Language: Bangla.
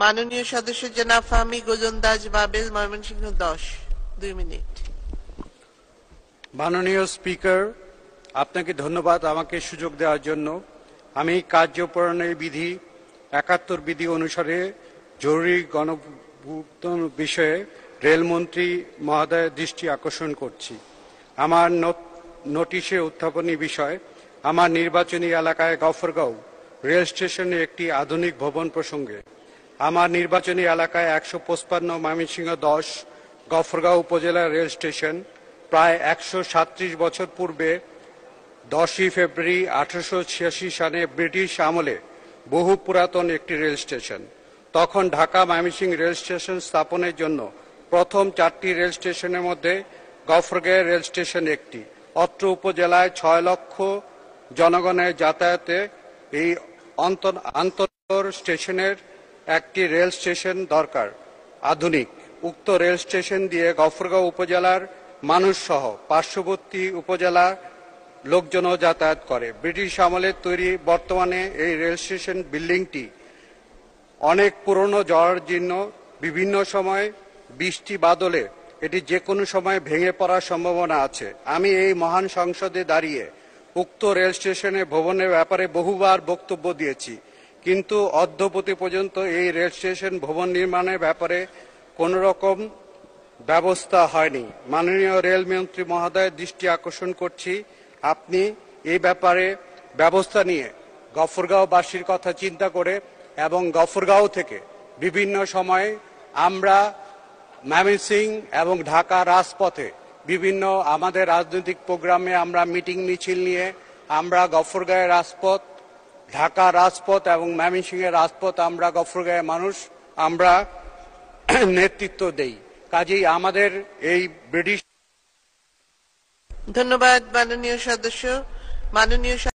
মাননীয় সদস্য জনাব ফাহমি গোলন্দাজ বাবেল, ময়মনসিংহ 10, 2 মিনিট। মাননীয় স্পিকার, আপনাকে ধন্যবাদ আমাকে সুযোগ দেওয়ার জন্য। আমি কার্যপ্রণালী বিধি 71 বিধি অনুসারে জরুরি গণভুক্তন বিষয়ে রেলমন্ত্রী মহোদয়ের দৃষ্টি আকর্ষণ করছি। আমার নোটিশে উত্থাপনী বিষয় আমার নির্বাচনী এলাকায় গফরগাঁও রেল স্টেশনে একটি আধুনিক ভবন প্রসঙ্গে। আমার নির্বাচনী এলাকায় 155 ময়মনসিংহ 10 গফরগাঁও উপজেলা রেল স্টেশন প্রায় 137 বছর পূর্বে 10ই ফেব্রুয়ারি 1886 সালে ব্রিটিশ আমলে বহু পুরাতন একটি রেল স্টেশন। তখন ঢাকা ময়মনসিংহ রেল স্টেশন স্থাপনের জন্য প্রথম 4টি রেল স্টেশনের মধ্যে গফরগাঁও রেল স্টেশন একটি। অত্র উপজেলায় 6 লক্ষ জনগণের যাতায়াতে এই আন্তর স্টেশনের একটি রেল স্টেশন দরকার আধুনিক। উক্ত রেল স্টেশন দিয়ে গফরগাঁও উপজেলার মানুষ সহ পার্শ্ববর্তী উপজেলা লোকজনও যাতায়াত করে। ব্রিটিশ আমলের তৈরি বর্তমানে এই রেল স্টেশন বিল্ডিংটি অনেক পুরনো, জরাজীর্ণ। বিভিন্ন সময় বৃষ্টি বাদলে এটি যে কোনো সময় ভেঙে পড়ার সম্ভাবনা আছে। আমি এই মহান সংসদে দাঁড়িয়ে উক্ত রেল স্টেশনের ভবনের ব্যাপারে বহুবার বক্তব্য দিয়েছি, কিন্তু অদ্যাবধি পর্যন্ত এই রেল স্টেশন ভবন নির্মাণের ব্যাপারে কোনো রকম ব্যবস্থা হয়নি। মাননীয় রেলমন্ত্রী মহোদয়ের দৃষ্টি আকর্ষণ করছি, আপনি এই ব্যাপারে ব্যবস্থা নিয়ে গফরগাঁওবাসীর কথা চিন্তা করে এবং গফরগাঁও থেকে বিভিন্ন সময়ে আমরা ময়মনসিংহ এবং ঢাকা রাজপথে বিভিন্ন আমাদের রাজনৈতিক প্রোগ্রামে আমরা মিটিং মিছিল নিয়ে আমরা গফরগাঁওয়ের রাজপথ, ঢাকা রাজপথ এবং ময়মনসিংহের রাজপথ আমরা গফরগাঁওয়ের মানুষ আমরা নেতৃত্ব দেই। কাজেই আমাদের এই ব্রিটিশ। ধন্যবাদ মাননীয় সদস্য। মাননীয়